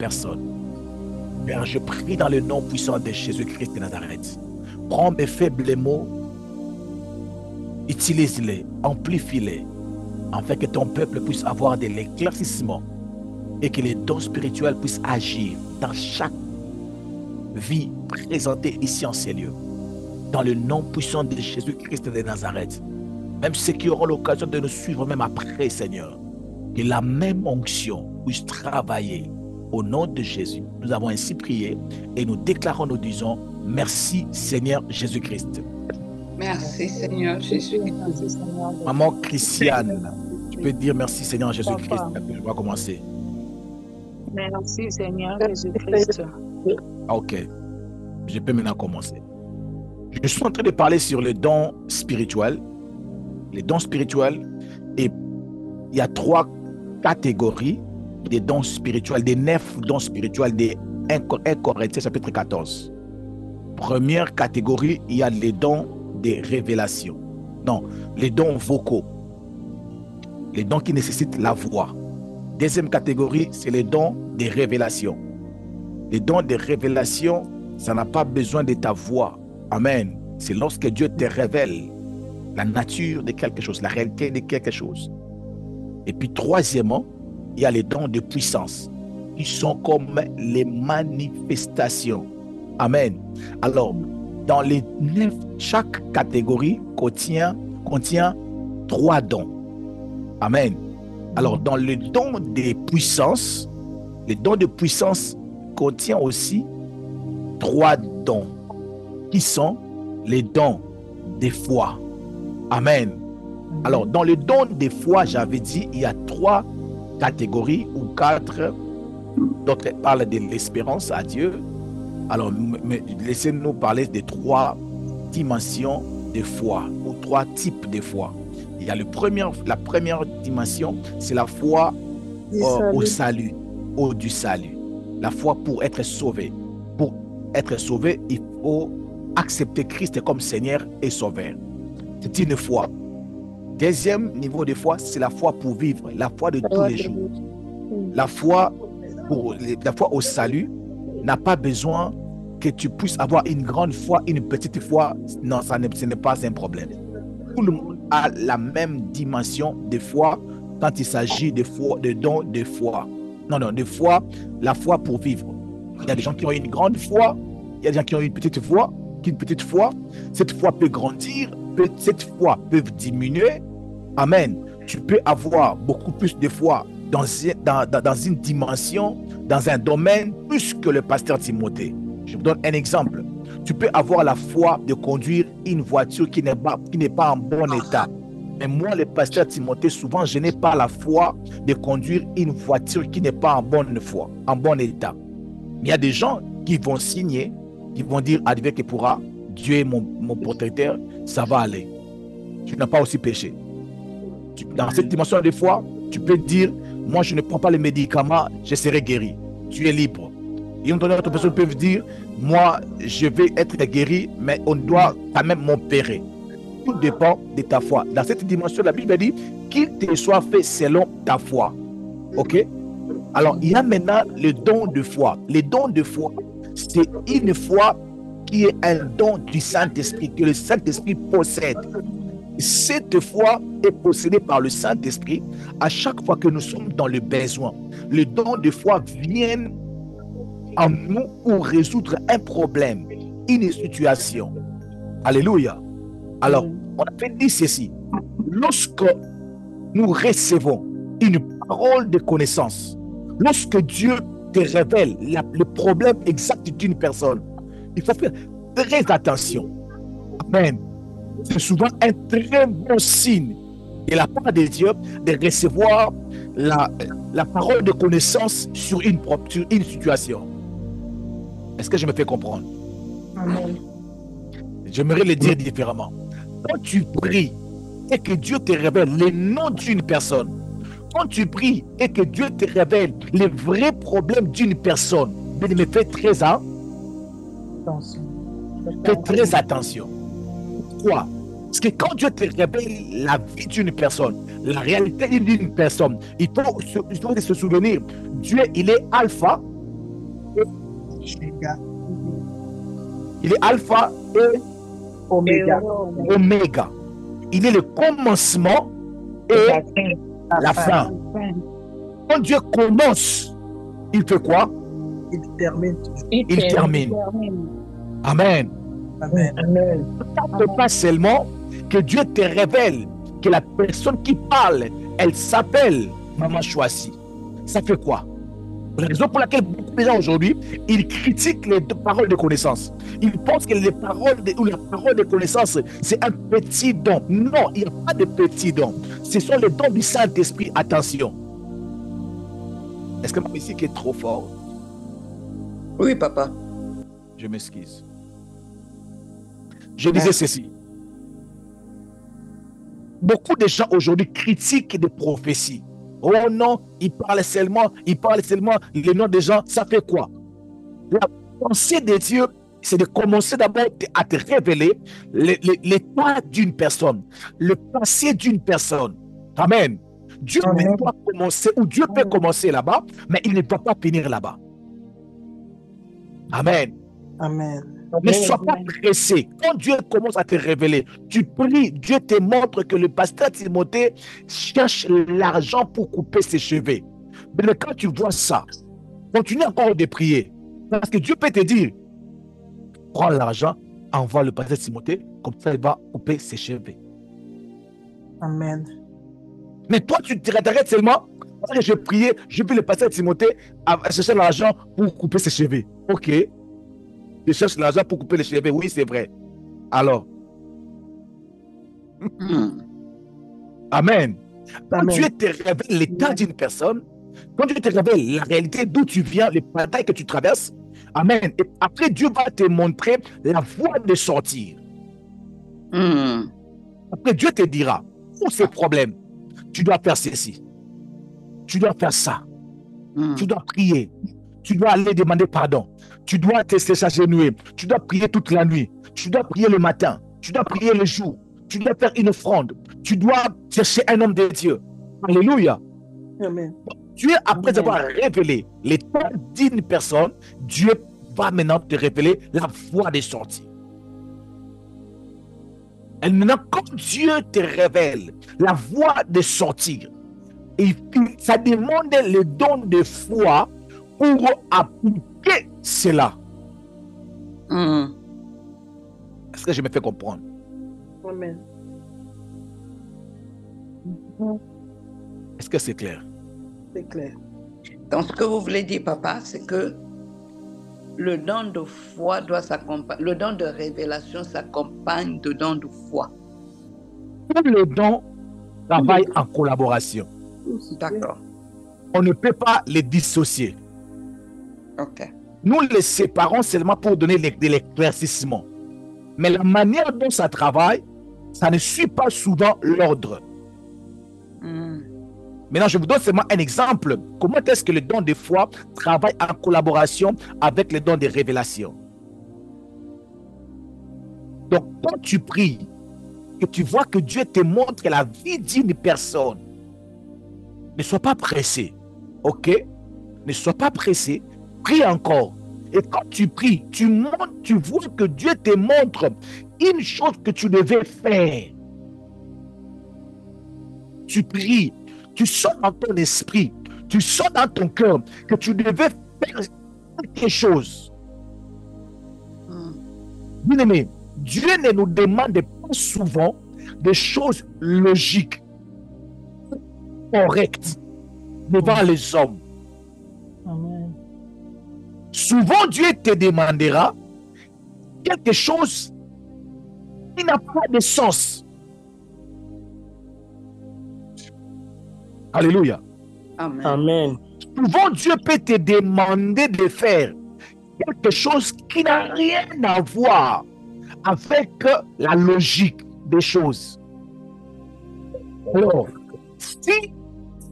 personne. Père, je prie dans le nom puissant de Jésus-Christ de Nazareth. Prends mes faibles mots, utilise-les, amplifie-les, afin que ton peuple puisse avoir de l'éclaircissement et que les dons spirituels puissent agir dans chaque vie présentée ici en ces lieux. Dans le nom puissant de Jésus-Christ de Nazareth. Même ceux qui auront l'occasion de nous suivre même après, Seigneur, que la même onction puisse travailler au nom de Jésus. Nous avons ainsi prié et nous déclarons, nous disons, merci Seigneur Jésus-Christ. Merci Seigneur Jésus-Christ. Maman Christiane, tu peux dire merci Seigneur Jésus-Christ. Je vais commencer. Merci Seigneur Jésus-Christ. Ok, je peux maintenant commencer. Je suis en train de parler sur les dons spirituels. Les dons spirituels, et il y a 3 catégories des dons spirituels, des 9 dons spirituels des 1 Corinthiens chapitre 14. Première catégorie, il y a les dons des révélations. Non, les dons vocaux. Les dons qui nécessitent la voix. Deuxième catégorie, c'est les dons des révélations. Les dons des révélations, ça n'a pas besoin de ta voix. Amen. C'est lorsque Dieu te révèle la nature de quelque chose, la réalité de quelque chose. Et puis troisièmement, il y a les dons de puissance qui sont comme les manifestations. Amen. Alors, dans les 9, chaque catégorie contient 3 dons. Amen. Alors, dans le don des puissances, les dons de puissance contient aussi 3 dons qui sont les dons des foi. Amen. Alors, dans le don des foi, j'avais dit, il y a 3 catégories ou 4. D'autres parlent de l'espérance à Dieu. Alors, laissez-nous parler des 3 dimensions de foi ou 3 types de foi. Il y a la première dimension, c'est la foi au salut, du salut. La foi pour être sauvé. Pour être sauvé, il faut accepter Christ comme Seigneur et Sauveur. C'est une foi. Deuxième niveau de foi, c'est la foi pour vivre, la foi de tous les jours. La foi au salut n'a pas besoin que tu puisses avoir une grande foi, une petite foi. Non, ce n'est pas un problème. Tout le monde a la même dimension de foi quand il s'agit de foi, de dons de foi. Non, de foi, la foi pour vivre. Il y a des gens qui ont une grande foi, il y a des gens qui ont une petite foi, cette foi peut grandir, cette foi peut diminuer. Amen. Tu peux avoir beaucoup plus de foi dans une dimension, dans un domaine, plus que le pasteur Timothée. Je vous donne un exemple. Tu peux avoir la foi de conduire une voiture qui n'est pas en bon état. Mais moi, le pasteur Timothée, souvent, je n'ai pas la foi de conduire une voiture qui n'est pas en bon état. Il y a des gens qui vont signer, qui vont dire, advienne que pourra, Dieu est mon protecteur, ça va aller. Tu n'as pas aussi péché. Dans cette dimension de foi, tu peux dire, moi, je ne prends pas les médicaments, je serai guéri. Tu es libre. Et une autre personne peut dire, moi, je vais être guéri, mais on doit quand même m'opérer. Tout dépend de ta foi. Dans cette dimension, la Bible dit qu'il te soit fait selon ta foi. Ok? Alors, il y a maintenant le don de foi. Le don de foi, c'est une foi qui est un don du Saint-Esprit, que le Saint-Esprit possède. Cette foi est possédée par le Saint-Esprit à chaque fois que nous sommes dans le besoin. Le don de foi vient en nous pour résoudre un problème, une situation. Alléluia. Alors, on a fait dire ceci. Lorsque nous recevons une parole de connaissance, lorsque Dieu te révèle le problème exact d'une personne, il faut faire très attention. Amen. C'est souvent un très bon signe de la part de Dieu de recevoir la parole de connaissance sur une situation. Est-ce que je me fais comprendre? Amen. J'aimerais le dire différemment. Quand tu pries et que Dieu te révèle le nom d'une personne, quand tu pries et que Dieu te révèle les vrais problèmes d'une personne, mais fais très attention. Pourquoi? Parce que quand Dieu te révèle la vie d'une personne, la réalité d'une personne, il faut se souvenir, Dieu, il est alpha Oméga. Il est alpha et Oméga. oméga. Il est le commencement et la fin. Quand Dieu commence, il fait quoi? Il termine toujours. Il termine. Amen. Amen. Ne t'attends pas seulement que Dieu te révèle que la personne qui parle, elle s'appelle Maman Choisie. Ça fait quoi? La raison pour laquelle beaucoup de gens aujourd'hui, ils critiquent les paroles de connaissance. Ils pensent que les paroles ou la parole de connaissance, c'est un petit don. Non, il n'y a pas de petit don. Ce sont les dons du Saint-Esprit. Attention. Est-ce que ma musique est trop forte? Oui, papa. Je m'excuse. Je disais ceci. Beaucoup de gens aujourd'hui critiquent des prophéties. Oh non, ils parlent seulement le nom des gens. Ça fait quoi? La pensée de Dieu, c'est de commencer d'abord à te révéler l'état d'une personne, le passé d'une personne. Amen. Dieu doit commencer, ou Dieu peut commencer là-bas, mais il ne doit pas finir là-bas. Amen. Amen. Ne sois pas pressé. Quand Dieu commence à te révéler, tu pries, Dieu te montre que le pasteur Timothée cherche l'argent pour couper ses cheveux. Mais quand tu vois ça, continue encore de prier. Parce que Dieu peut te dire, prends l'argent, envoie le pasteur Timothée, comme ça il va couper ses cheveux. Amen. Mais toi, tu t'arrêtes seulement, parce que je priais, je prie le pasteur Timothée à chercher l'argent pour couper ses cheveux. Ok. Je cherche l'argent pour couper les cheveux. Oui, c'est vrai. Alors. Amen. Quand Dieu te révèle l'état d'une personne, quand Dieu te révèle la réalité d'où tu viens, les batailles que tu traverses, amen. Et après, Dieu va te montrer la voie de sortir. Après, Dieu te dira, pour ces problèmes, tu dois faire ceci. Tu dois faire ça. Tu dois prier. Tu dois aller demander pardon. Tu dois te s'agenouiller. Tu dois prier toute la nuit. Tu dois prier le matin. Tu dois prier le jour. Tu dois faire une offrande. Tu dois chercher un homme de Dieu. Alléluia. Amen. Dieu, après avoir révélé l'état d'une personne, Dieu va maintenant te révéler la voie de sortie. Et maintenant, quand Dieu te révèle la voie de sortir, ça demande le don de foi pour appliquer cela. Est-ce que je me fais comprendre? Amen. Est-ce que c'est clair? C'est clair. Donc, ce que vous voulez dire, papa, c'est que le don de foi doit s'accompagner, le don de révélation s'accompagne de don de foi. Tous les dons travaillent en collaboration. D'accord. On ne peut pas les dissocier. Ok. Nous les séparons seulement pour donner de l'éclaircissement. Mais la manière dont ça travaille, ça ne suit pas souvent l'ordre. Maintenant, je vous donne seulement un exemple. Comment est-ce que le don de foi travaille en collaboration avec le don de révélation? Donc, quand tu pries, que tu vois que Dieu te montre la vie d'une personne, ne sois pas pressé. Ok? Ne sois pas pressé. Prie encore. Et quand tu pries, tu vois que Dieu te montre une chose que tu devais faire. Tu pries. Tu sens dans ton esprit, tu sens dans ton cœur que tu devais faire quelque chose. Bien aimé, Dieu ne nous demande pas souvent des choses logiques, correctes, devant les hommes. Amen. Souvent, Dieu te demandera quelque chose qui n'a pas de sens. Alléluia. Amen. Amen. Souvent, Dieu peut te demander de faire quelque chose qui n'a rien à voir avec la logique des choses. Alors, si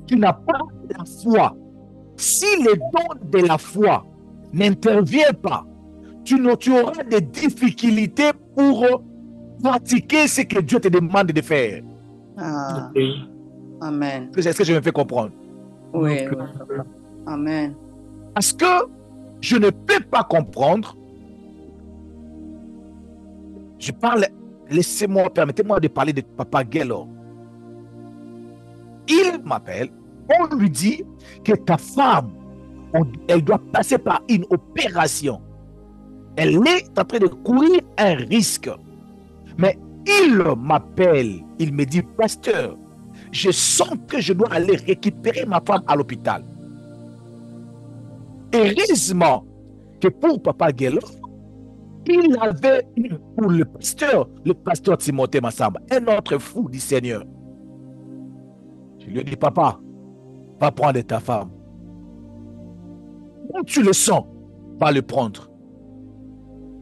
tu n'as pas la foi, si le don de la foi n'intervient pas, tu auras des difficultés pour pratiquer ce que Dieu te demande de faire. Amen. Est-ce que je me fais comprendre? Oui. Amen. Parce que je ne peux pas comprendre. Je parle, laissez-moi, permettez-moi de parler de Papa Gaylor. Il m'appelle, on lui dit que ta femme, elle doit passer par une opération. Elle est en train de courir un risque. Mais il m'appelle, il me dit, pasteur, je sens que je dois aller récupérer ma femme à l'hôpital. Heureusement que pour Papa Gaylor, il avait pour le pasteur Timothée Massamba, un autre fou du Seigneur. Je lui ai dit, papa, va prendre ta femme. Quand tu le sens, va le prendre.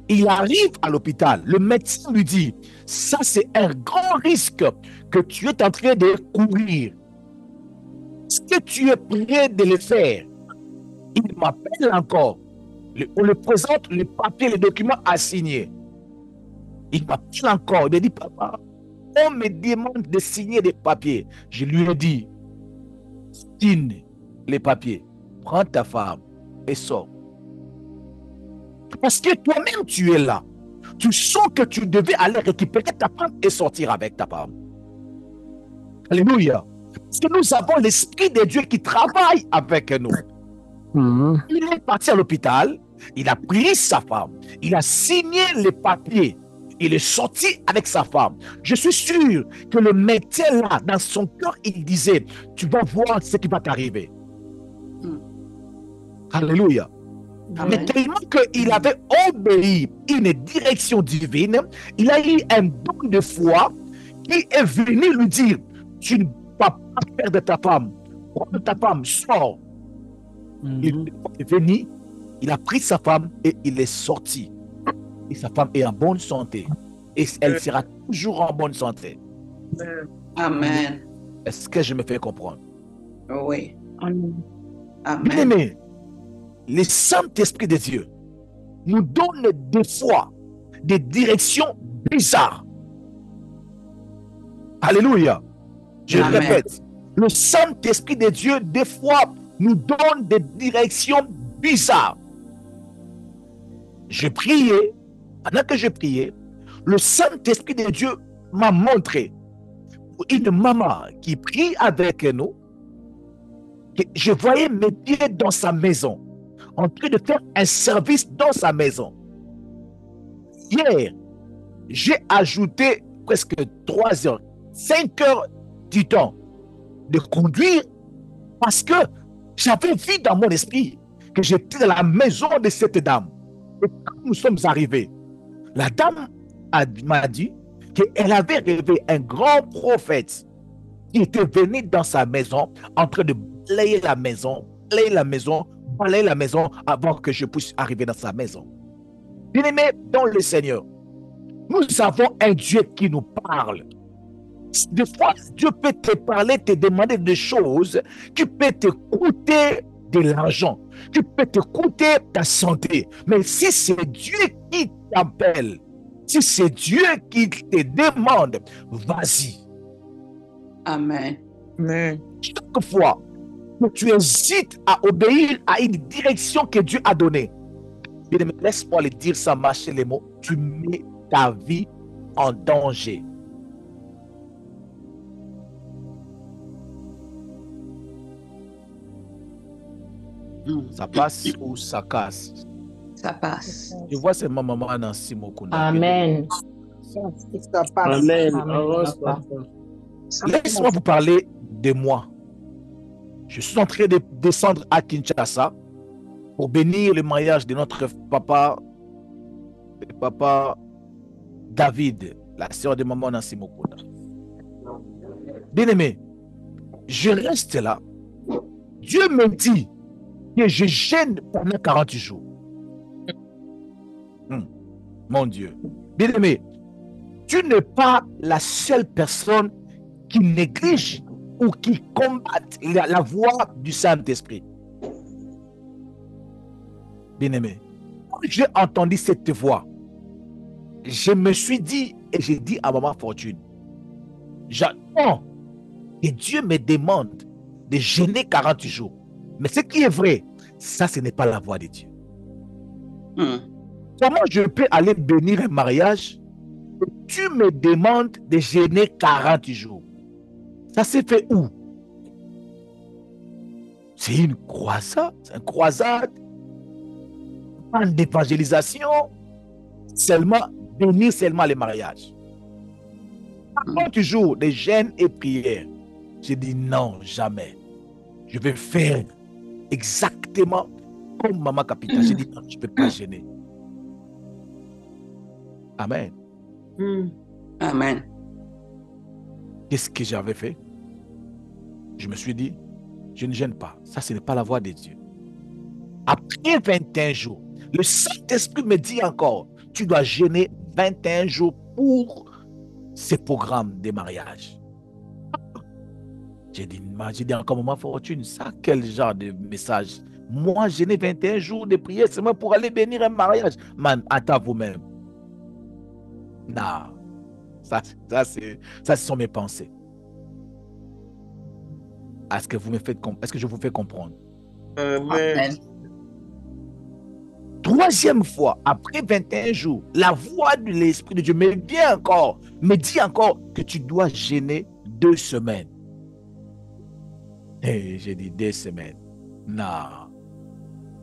Il arrive à l'hôpital. Le médecin lui dit, ça c'est un grand risque que tu es en train de courir. Est-ce que tu es prêt de le faire? Il m'appelle encore. On le présente le papier, le document à signer. Il m'appelle encore. Il me dit, papa, on me demande de signer des papiers. Je lui ai dit, signe les papiers. Prends ta femme et sors. Parce que toi-même, tu es là. Tu sens que tu devais aller récupérer ta femme et sortir avec ta femme. Alléluia. Parce que nous avons l'Esprit de Dieu qui travaille avec nous. Il est parti à l'hôpital, il a pris sa femme, il a signé les papiers, il est sorti avec sa femme. Je suis sûr que le médecin là, dans son cœur, il disait, tu vas voir ce qui va t'arriver. Alléluia. Mais tellement qu'il avait obéi une direction divine, il a eu un don de foi qui est venu lui dire, tu ne vas pas perdre ta femme, prends ta femme, sors. Il est venu, il a pris sa femme et il est sorti. Et sa femme est en bonne santé. Et elle sera toujours en bonne santé. Amen. Est-ce que je me fais comprendre? Oui. Amen. Bien Amen. aimé, le Saint-Esprit de Dieu nous donne des fois des directions bizarres. Alléluia. Je Amen. répète, le Saint-Esprit de Dieu, des fois, nous donne des directions bizarres. Je priais, pendant que je priais, le Saint-Esprit de Dieu m'a montré une maman qui prie avec nous, que je voyais mes pieds dans sa maison, en train de faire un service dans sa maison. Hier, j'ai ajouté presque 3 heures, 5 heures du temps de conduire parce que j'avais vu dans mon esprit que j'étais dans la maison de cette dame. Et quand nous sommes arrivés, la dame m'a dit qu'elle avait rêvé un grand prophète qui était venu dans sa maison en train de balayer la maison, balayer la maison avant que je puisse arriver dans sa maison. Bien-aimé dans le Seigneur, nous avons un Dieu qui nous parle. Des fois, Dieu peut te parler, te demander des choses qui peuvent te coûter de l'argent, qui peut te coûter ta santé. Mais si c'est Dieu qui t'appelle, si c'est Dieu qui te demande, vas-y. Amen. Chaque fois que tu hésites à obéir à une direction que Dieu a donnée, laisse-moi le dire sans mâcher les mots, tu mets ta vie en danger. Ça passe ou ça casse? Ça passe. Je vois c'est ma maman Nancy Mokunda. Amen. Ça passe. Amen. Amen, papa. Laisse-moi vous parler de moi. Je suis en train de descendre à Kinshasa pour bénir le mariage de notre papa David, la sœur de maman Nancy Mokunda. Bien aimé, je reste là. Dieu me dit que je gêne pendant 40 jours. Mon Dieu. Bien aimé, tu n'es pas la seule personne qui néglige ou qui combatte la voix du Saint-Esprit. Bien aimé, quand j'ai entendu cette voix, je me suis dit et j'ai dit à Maman Fortune, j'attends que Dieu me demande de jeûner 40 jours. Mais ce qui est vrai, ça, ce n'est pas la voix de Dieu. Comment je peux aller bénir un mariage? Tu me demandes de jeûner 40 jours. Ça s'est fait où? C'est une croisade, pas d'évangélisation, seulement bénir seulement les mariages. 40 jours de jeûne et prière. J'ai dit non, jamais. Je vais faire exactement comme Maman Capita. J'ai dit non, je ne peux pas jeûner. Amen. Amen. Qu'est-ce que j'avais fait? Je me suis dit, je ne gêne pas. Ça, ce n'est pas la voix de Dieu. Après 21 jours, le Saint-Esprit me dit encore, tu dois jeûner 21 jours pour ces programmes de mariage. J'ai dit encore, Maman Fortune, ça, quel genre de message? Moi, jeûner 21 jours de prière seulement pour aller bénir un mariage. Man, attends vous-même. Non. Ça, ce sont mes pensées. Est-ce que je vous fais comprendre? Amen. Troisième fois, après 21 jours, la voix de l'Esprit de Dieu me dit encore que tu dois jeûner 2 semaines. Et j'ai dit 2 semaines. Non.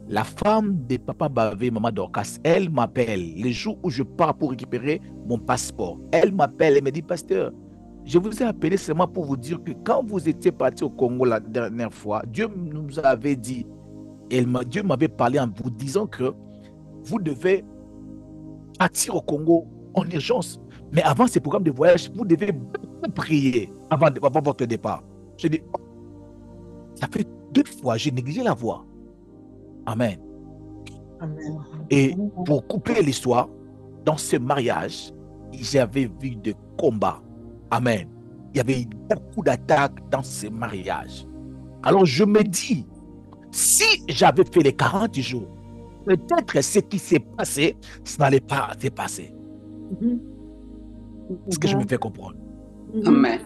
La femme de Papa Bavé, Maman Dorcas, elle m'appelle le jour où je pars pour récupérer mon passeport. Elle m'appelle et me dit, pasteur, je vous ai appelé seulement pour vous dire que quand vous étiez parti au Congo la dernière fois, Dieu nous avait dit, Dieu m'avait parlé en vous disant que vous devez partir au Congo en urgence. Mais avant ces programmes de voyage, vous devez beaucoup prier avant votre départ. Je dis, oh, ça fait 2 fois, j'ai négligé la voix. Amen. Amen. Et pour couper l'histoire, dans ce mariage, j'avais vu des combats. Amen. Il y avait eu beaucoup d'attaques dans ce mariage. Alors je me dis, si j'avais fait les 40 jours, peut-être ce qui s'est passé, ça n'allait pas se passer. Est-ce que je me fais comprendre? Amen.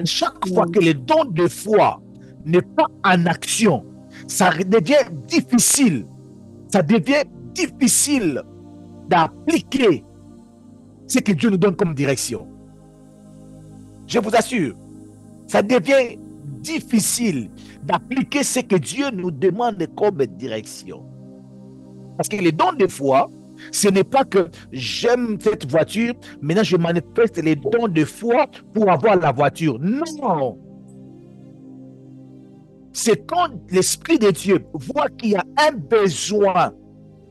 Chaque fois que le don de foi n'est pas en action, ça devient difficile. Ça devient difficile d'appliquer ce que Dieu nous donne comme direction. Je vous assure, ça devient difficile d'appliquer ce que Dieu nous demande comme direction. Parce que les dons de foi, ce n'est pas que j'aime cette voiture, maintenant je manifeste les dons de foi pour avoir la voiture. Non! C'est quand l'Esprit de Dieu voit qu'il y a un besoin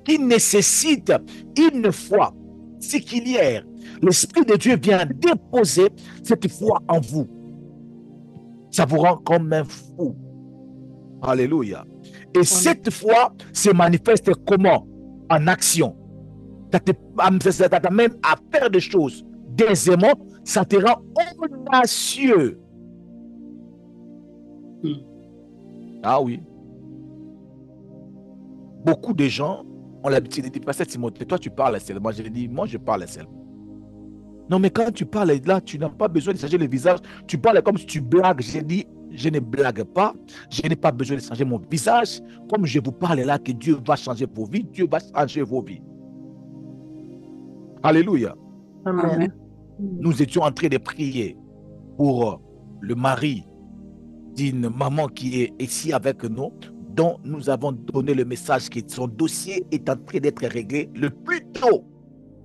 qui nécessite une foi séculière. L'Esprit de Dieu vient déposer cette foi en vous. Ça vous rend comme un fou. Alléluia. Et cette foi se manifeste comment? En action. Ça t'amène à faire des choses. Deuxièmement, ça te rend audacieux. Ah oui. Beaucoup de gens ont l'habitude de dire, Pasteur Timothée, toi tu parles seul. Moi je dis, moi je parle seul. Non mais quand tu parles là, tu n'as pas besoin de changer le visage. Tu parles comme si tu blagues. J'ai dit, je ne blague pas. Je n'ai pas besoin de changer mon visage. Comme je vous parle là, que Dieu va changer vos vies. Dieu va changer vos vies. Alléluia. Amen. Nous étions en train de prier pour le mari d'une maman qui est ici avec nous, dont nous avons donné le message que son dossier est en train d'être réglé le plus tôt.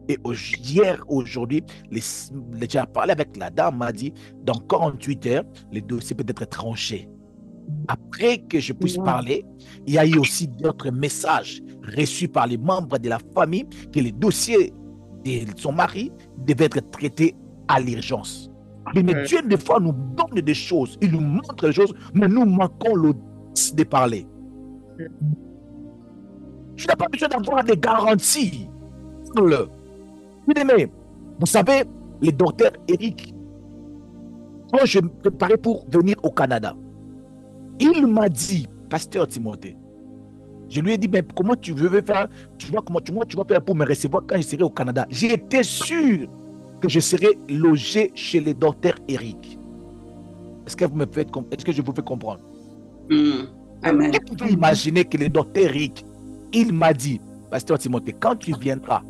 Et hier, aujourd'hui, j'ai parlé avec la dame, m'a dit, dans 48 heures, le dossier peut être tranché. Après que je puisse parler, il y a eu aussi d'autres messages reçus par les membres de la famille que le dossier de son mari devait être traité à l'urgence. Mais Dieu, des fois, nous donne des choses, il nous montre des choses, mais nous manquons l'audace de parler. Tu n'as pas besoin d'avoir des garanties. Bien-aimé, vous savez, le docteur Eric, quand je me préparais pour venir au Canada, il m'a dit, Pasteur Timothée, je lui ai dit, mais comment tu veux faire, tu vois comment tu vas faire pour me recevoir quand je serai au Canada? J'étais sûr que je serai logé chez le docteur Eric. Est-ce que je vous fais comprendre? Amen. Vous pouvez imaginer que le docteur Eric, il m'a dit, Pasteur Timothée, quand tu viendras,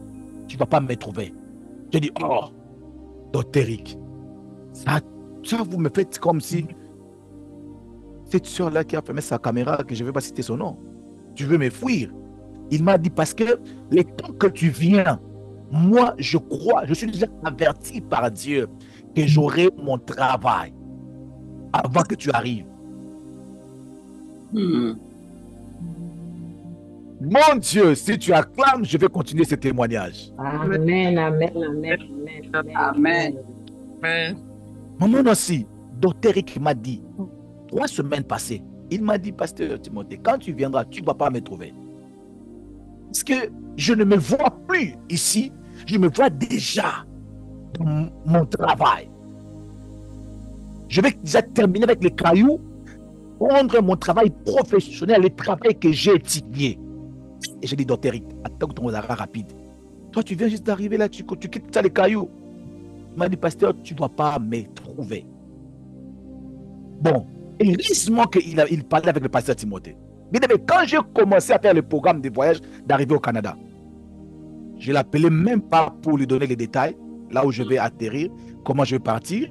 tu ne vas pas me trouver. Je dis, oh, docteur Eric, ça, vous me faites comme si cette soeur-là qui a fermé sa caméra, que je ne vais pas citer son nom, tu veux me fuir. Il m'a dit, parce que les temps que tu viens, moi, je crois, je suis déjà averti par Dieu que j'aurai mon travail avant que tu arrives. Mon Dieu, si tu acclames, je vais continuer ce témoignage. Amen, amen, amen, amen. Amen. Maman aussi, docteur Eric m'a dit, 3 semaines passées, il m'a dit, pasteur Timothée, quand tu viendras, tu ne vas pas me trouver. Parce que je ne me vois plus ici, je me vois déjà dans mon travail. Je vais déjà terminer avec les cailloux, prendre mon travail professionnel, le travail que j'ai étudié. Et j'ai dit, docteur Eric, attends ton arrêt rapide. Toi, tu viens juste d'arriver là, tu quittes ça les cailloux. Il m'a dit, pasteur, tu ne dois pas me trouver. Bon, heureusement qu'il parlait avec le pasteur Timothée. Mais quand j'ai commencé à faire le programme de voyage d'arriver au Canada, je ne l'appelais même pas pour lui donner les détails, là où je vais atterrir, comment je vais partir.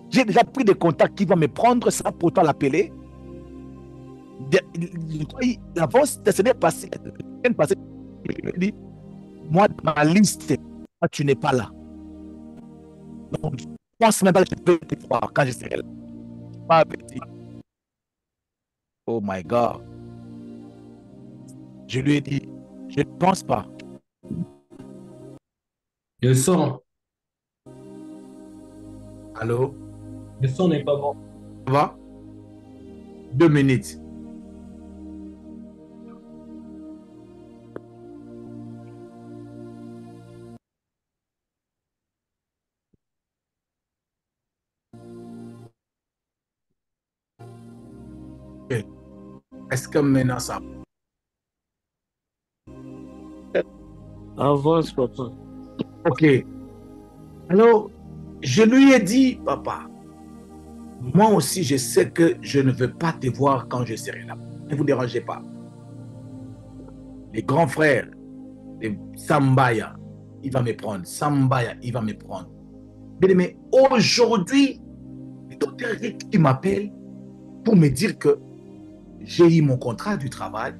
J'ai déjà pris des contacts qui vont me prendre sans pourtant l'appeler. Avant, ce n'est passé. Je dis, moi, dans ma liste, tu n'es pas là. Donc, je pense même pas que je peux te voir quand je serai là. Pas petit. Oh my God. Je lui ai dit, je ne pense pas. Le son. Allô? Le son n'est pas bon. Ça va? 2 minutes. Okay. Est-ce que maintenant ça... Avance, papa. Ok. Alors, je lui ai dit, papa, moi aussi, je sais que je ne veux pas te voir quand je serai là. Ne vous dérangez pas. Les grands frères, les Sambaya, il va me prendre. Sambaya, il va me prendre. Mais aujourd'hui, le docteur Rick qui m'appelle pour me dire que j'ai eu mon contrat du travail,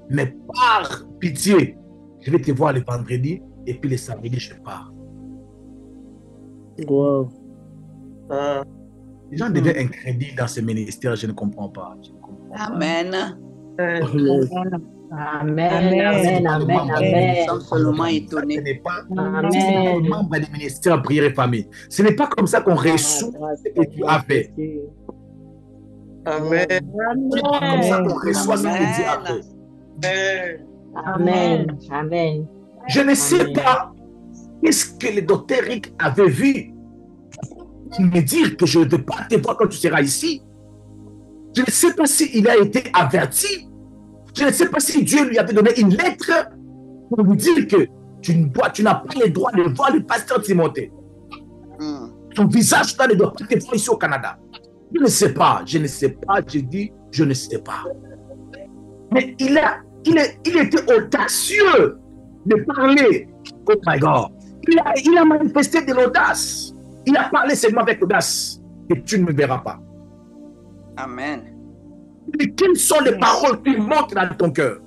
mais par pitié, je vais te voir le vendredi et puis le samedi, je pars. Wow. Les gens deviennent incrédules dans ce ministère, je ne comprends pas. Amen. Amen, amen, amen, amen. Nous sommes seulement Ce étonnés. n'est pas Amen. membre du ministère Prière et Famille. Ce n'est pas comme ça qu'on reçoit ce que tu as fait. Amen. Ce n'est pas comme ça qu'on reçoit ce que Dieu a fait. Amen, amen. Je ne sais pas qu'est-ce que le docteur Rick avait vu pour me dire que je ne vais pas te voir quand tu seras ici. Je ne sais pas s'il a été averti. Je ne sais pas si Dieu lui avait donné une lettre pour lui dire que tu n'as pas le droit de voir le pasteur Timothée. Son visage, tu ne dois pas te voir ici au Canada. Je ne sais pas, je dis, je ne sais pas. Mais il était audacieux de parler. Oh my God. Il a manifesté de l'audace. Il a parlé seulement avec l'audace. Et tu ne me verras pas. Amen. Et quelles sont les paroles qui montent dans ton cœur?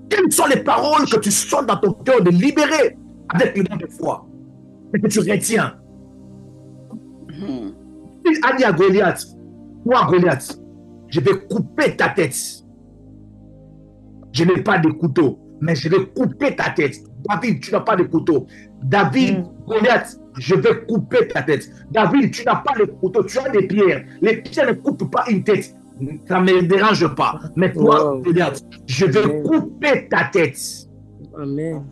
Quelles sont les paroles que tu sens dans ton cœur de libérer avec le don de foi et que tu retiens? Il a dit à Goliath, toi Goliath, je vais couper ta tête. Je n'ai pas de couteau, mais je vais couper ta tête. David, tu n'as pas de couteau. David, Goliath, je vais couper ta tête. David, tu n'as pas de couteau, tu as des pierres. Les pierres ne coupent pas une tête. Ça ne me dérange pas. Mais toi, Goliath, je vais couper ta tête. Amen.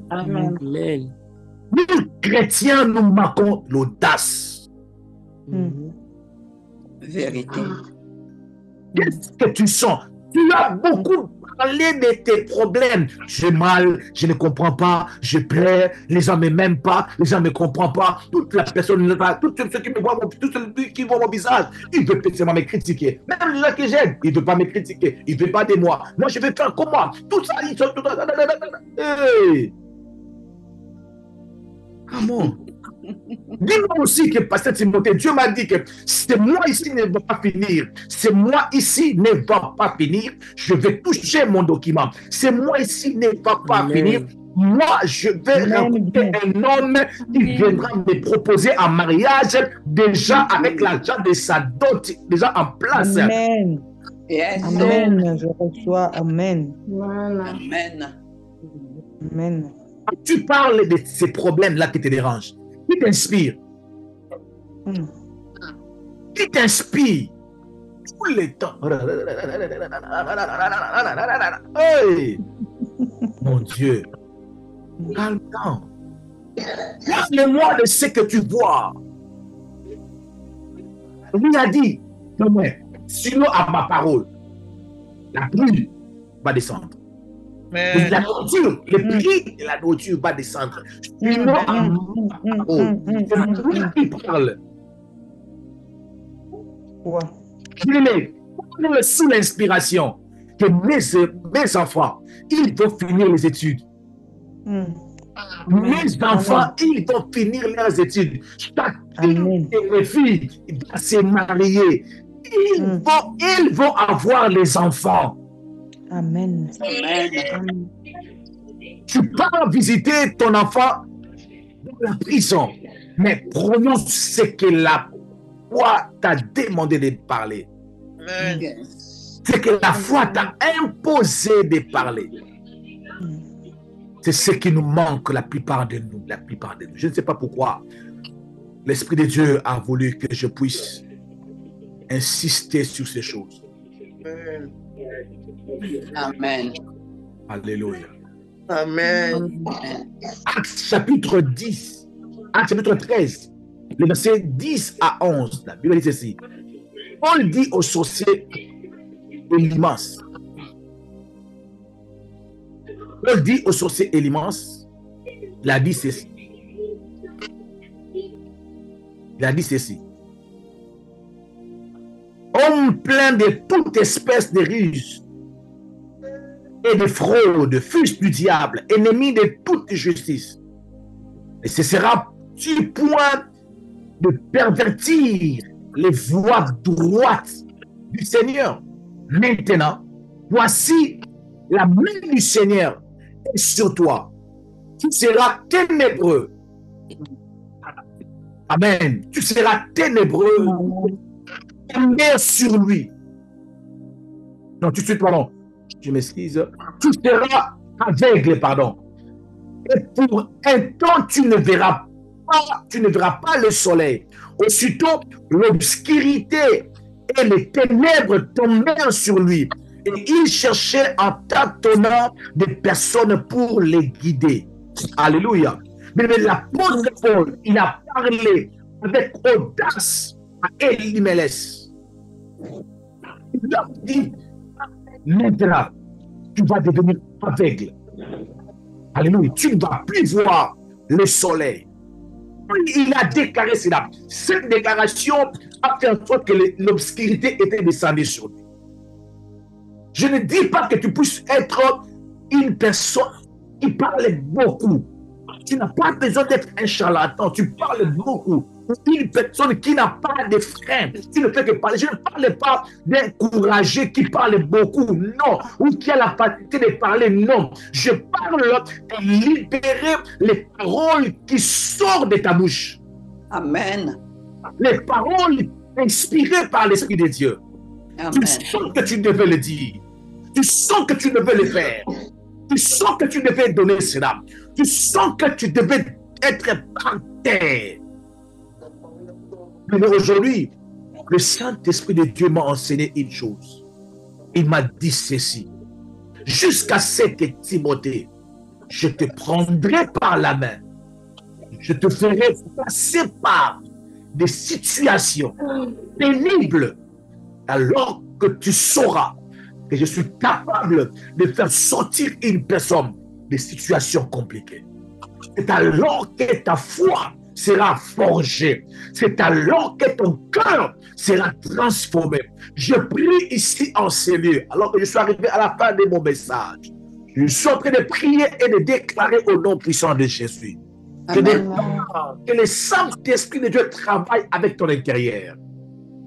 Amen. Amen. Nous, chrétiens, nous manquons l'audace. Vérité. Qu'est-ce que tu sens? Tu as beaucoup parlé de tes problèmes. J'ai mal, je ne comprends pas, je pleure, les gens ne m'aiment pas, les gens ne me comprennent pas, toute la personne, tous ceux qui me voient, tous ceux qui voient mon visage, ils veulent seulement me critiquer. Même les gens que j'aime, ils ne veulent pas me critiquer, ils ne veulent pas de moi. Moi, je vais faire comme moi. Tout ça, ils sont tout ça. Hey! Comment? Dis-moi aussi que, pasteur Timothée, Dieu m'a dit que c'est moi ici ne va pas finir. C'est moi ici ne va pas finir. Je vais toucher mon document. C'est moi ici ne va pas finir. Moi, je vais rencontrer un homme qui viendra me proposer un mariage déjà avec l'argent de sa dot déjà en place. Amen. Yes. Amen. Je reçois. Amen. Amen. Amen. Tu parles de ces problèmes-là qui te dérangent. Qui t'inspire? Qui t'inspire tout le temps? Hey! Mon Dieu, calme-toi. Parle-moi de ce que tu vois. Lui a dit, sinon à ma parole, la pluie va descendre. La nourriture, le prix de la nourriture va descendre. Sinon à ma parole, c'est lui qui parle. Dis-le sous l'inspiration que mes enfants, ils vont finir les études. Mes enfants, ils vont finir leurs études. Chacune de mes filles va se marier. Ils vont avoir les enfants. Amen. Amen. Tu pars visiter ton enfant dans la prison, mais prononce ce que la foi t'a demandé de parler. Yes. C'est que la foi t'a imposé de parler. C'est ce qui nous manque la plupart de nous. La plupart de nous. Je ne sais pas pourquoi l'Esprit de Dieu a voulu que je puisse insister sur ces choses. Amen. Alléluia. Amen. Actes chapitre 10, Actes chapitre 13, les versets 10 à 11. La Bible dit ceci. Paul dit au sorcier Élymas. Paul dit au sorcier Élymas, il a dit ceci. Il a dit ceci. Homme plein de toute espèce de ruses et de fraude, fils du diable, ennemi de toute justice. Et ce sera-tu point de pervertir les voies droites du Seigneur? Maintenant, voici la main du Seigneur est sur toi. Tu seras ténébreux. Amen. Tu seras ténébreux. Ténèbres sur lui. Non, tout de suite, pardon. Je m'excuse. Tu seras aveugle, pardon. Et pour un temps, tu ne verras pas le soleil. Aussitôt, l'obscurité et les ténèbres tombèrent sur lui. Et il cherchait en tâtonnant des personnes pour les guider. Alléluia. Mais l'apôtre Paul, il a parlé avec audace à Elimelech. Il a dit, maintenant, tu vas devenir aveugle. Alléluia. Tu ne vas plus voir le soleil. Il a déclaré cela. Cette déclaration a fait en sorte que l'obscurité était descendue sur lui. Je ne dis pas que tu puisses être une personne qui parle beaucoup. Tu n'as pas besoin d'être un charlatan. Tu parles beaucoup. Une personne qui n'a pas de frein. Tu ne fais que parler. Je ne parle pas d'un courageux qui parle beaucoup. Non. Ou qui a la facilité de parler. Non. Je parle de libérer les paroles qui sortent de ta bouche. Amen. Les paroles inspirées par l'Esprit de Dieu. Amen. Tu sens que tu devais le dire. Tu sens que tu devais le faire. Tu sens que tu devais donner cela. Tu sens que tu devais être par terre. Mais aujourd'hui, le Saint-Esprit de Dieu m'a enseigné une chose. Il m'a dit ceci. Jusqu'à ce que Timothée, je te prendrai par la main. Je te ferai passer par des situations pénibles alors que tu sauras que je suis capable de faire sortir une personne de situations compliquées. C'est alors que ta foi sera forgée. C'est alors que ton cœur sera transformé. Je prie ici en ces lieux, alors que je suis arrivé à la fin de mon message. Je suis en train de prier et de déclarer au nom puissant de Jésus. Je déclare que le Saint-Esprit de Dieu travaille avec ton intérieur.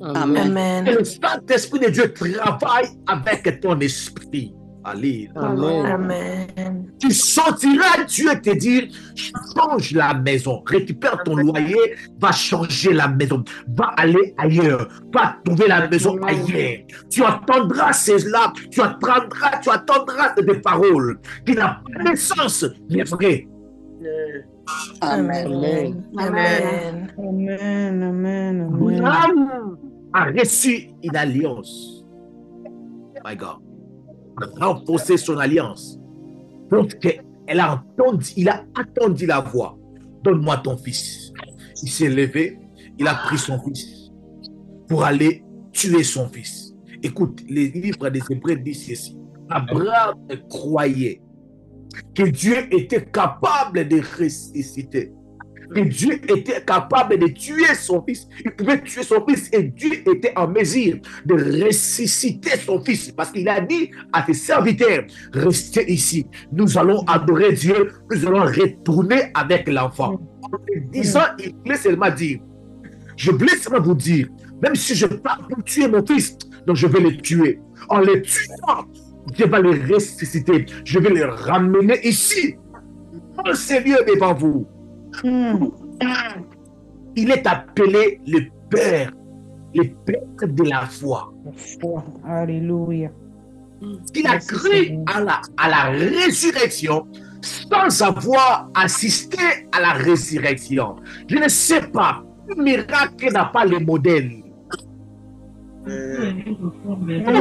Amen. Que le Saint-Esprit de Dieu travaille avec ton esprit. Allez. Amen. Tu sentiras Dieu te dire, change la maison, récupère ton loyer, va changer la maison, va aller ailleurs, va trouver la maison ailleurs. Tu entendras cela, tu attendras des paroles qui n'ont pas de sens, mais vrai. Amen. Amen. Amen. Amen. Amen. Amen. Abraham a reçu une alliance. My God. A renforcé son alliance. Donc, il a attendu la voix. Donne-moi ton fils. Il s'est levé, il a pris son fils pour aller tuer son fils. Écoute, les livres des Hébreux disent ceci. Abraham croyait que Dieu était capable de ressusciter. Que Dieu était capable de tuer son fils. Il pouvait tuer son fils et Dieu était en mesure de ressusciter son fils. Parce qu'il a dit à ses serviteurs, restez ici. Nous allons adorer Dieu. Nous allons retourner avec l'enfant. En disant, il voulait seulement dire, je voulais seulement vous dire, même si je pars pour tuer mon fils, donc je vais le tuer. En le tuant, je vais le ressusciter. Je vais le ramener ici. Dans ces lieux devant vous. Il est appelé le Père de la foi. Alléluia. Il a cru à la résurrection sans avoir assisté à la résurrection. Je ne sais pas, un miracle n'a pas le modèle. Un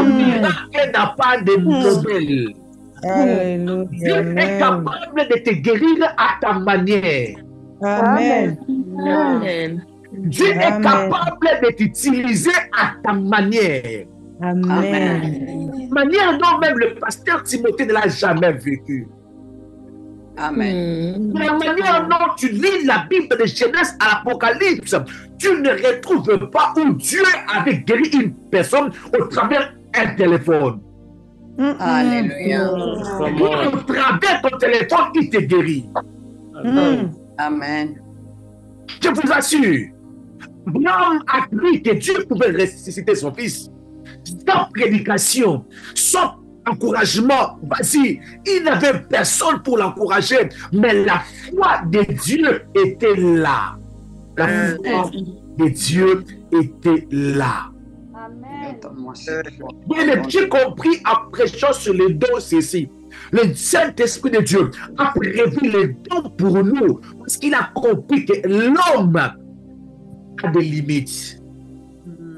miracle n'a pas de modèle. Alléluia. Dieu est capable de te guérir à ta manière. Amen. Amen. Dieu est capable de t'utiliser à ta manière. Amen. Manière dont même le pasteur Timothée ne l'a jamais vécu. Amen. La manière dont tu lis la Bible de Genèse à l'Apocalypse, tu ne retrouves pas où Dieu avait guéri une personne au travers d'un téléphone. Alléluia. Au travers ton téléphone, il te guérit. Amen. Je vous assure, Abraham a cru que Dieu pouvait ressusciter son fils. Sans prédication, sans encouragement, vas-y, il n'avait personne pour l'encourager, mais la foi de Dieu était là. La foi de Dieu était là. Bien, j'ai compris en prêchant sur les dons ceci. Le Saint-Esprit de Dieu a prévu les dons pour nous parce qu'il a compris que l'homme a des limites.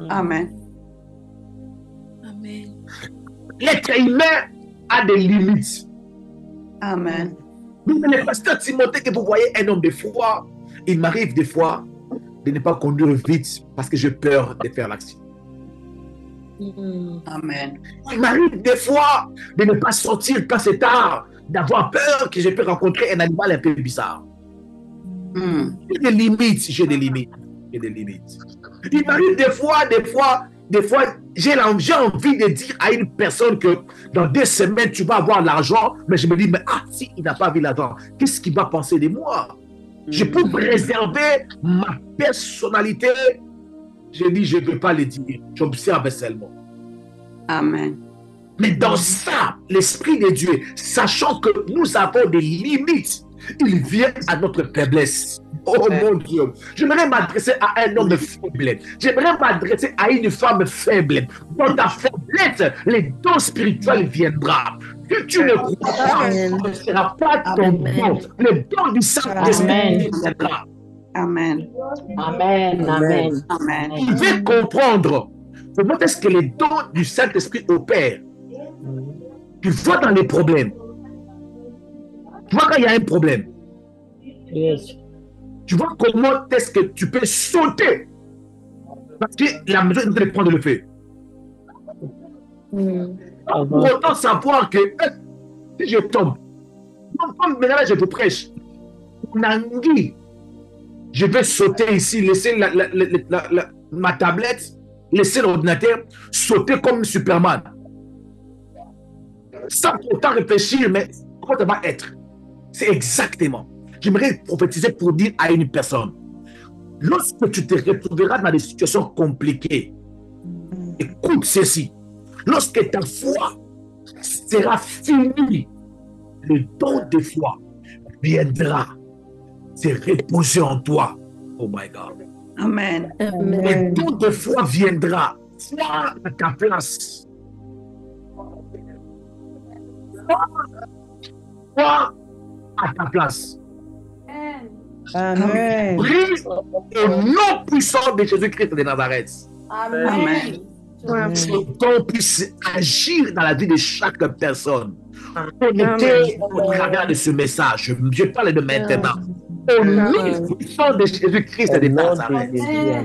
Amen. Amen. L'être humain a des limites. Amen. Le pasteur Timothée, que vous voyez un homme de foi, il m'arrive des fois de ne pas conduire vite parce que j'ai peur de faire l'accident. Amen. Il m'arrive des fois de ne pas sortir quand c'est tard, d'avoir peur que je peux rencontrer un animal un peu bizarre. J'ai des limites, j'ai des limites. Il m'arrive des fois, j'ai envie de dire à une personne que dans 2 semaines, tu vas avoir l'argent, mais je me dis, mais si il n'a pas vu l'argent, qu'est-ce qu'il va penser de moi? Je peux préserver ma personnalité. Je dis, je ne veux pas le dire, j'observe seulement. Amen. Mais dans ça, l'Esprit de Dieu, sachant que nous avons des limites, il vient à notre faiblesse. Oh mon Dieu, j'aimerais m'adresser à un homme faible. J'aimerais m'adresser à une femme faible. Dans ta faiblesse, les dons spirituels viendront. Si tu ne crois pas, ce ne sera pas ton don. Le don du Saint-Esprit viendra. Amen. Amen. Amen. Amen. Il veut comprendre comment est-ce que les dons du Saint-Esprit opèrent. Tu vois dans les problèmes. Tu vois quand il y a un problème. Yes. Tu vois comment est-ce que tu peux sauter. Parce que la maison est en train de prendre le feu. Pour autant savoir que si je tombe, comme maintenant je te prêche, Nangui, je vais sauter ici, laisser ma tablette, laisser l'ordinateur, sauter comme Superman. Sans pourtant réfléchir, mais comment ça va être? C'est exactement. J'aimerais prophétiser pour dire à une personne, lorsque tu te retrouveras dans des situations compliquées, écoute ceci, lorsque ta foi sera finie, le don de foi viendra se reposer en toi. Oh my God. Amen. Le don de foi viendra. Foi à ta place. Foi à ta place. Amen. Prie au nom puissant de Jésus-Christ de Nazareth. Amen. Que ton puisse agir dans la vie de chaque personne. Connecté au travers de ce message. Je parle de maintenant. Au nom puissant de Jésus-Christ de Nazareth.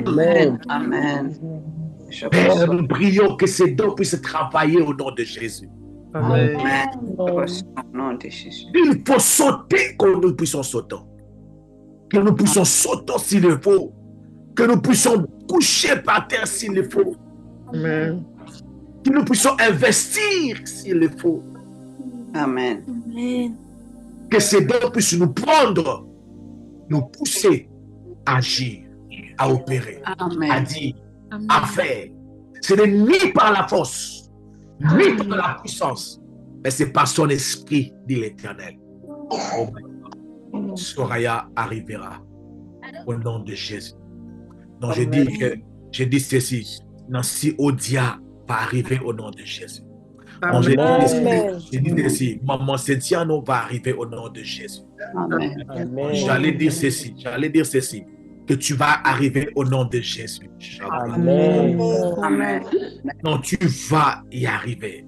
Amen. Amen. Je Père, nous prions que ces dons puissent travailler au nom de Jésus. Amen. reçois au nom de Jésus. Il faut sauter que nous puissions sauter. Que nous puissions sauter s'il le faut. Que nous puissions coucher par terre s'il le faut. Amen. Que nous puissions investir s'il le faut. Amen. Que ces dons puissent nous prendre, nous pousser à agir, à opérer, à Amen. dire, à faire. Ce n'est ni par la force, ni par la puissance, mais c'est par son esprit, dit l'Éternel. Oh my God. Soraya arrivera au nom de Jésus. Donc je dis ceci, Nancy Odia va arriver au nom de Jésus. Donc, je dis ceci, Maman Centiano va arriver au nom de Jésus. Amen. J'allais dire ceci, que tu vas arriver au nom de Jésus. Amen. Amen. Non, tu vas y arriver.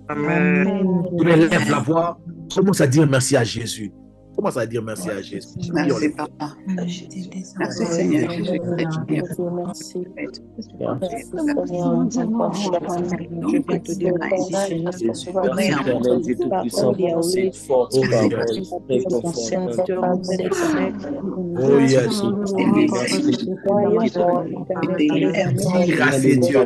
Amen. Tu lèves la voix, commence à dire merci à Jésus. Commence à dire merci à Jésus. Merci, Papa. Merci, Seigneur Jésus. Oh yes. Grâce à Dieu.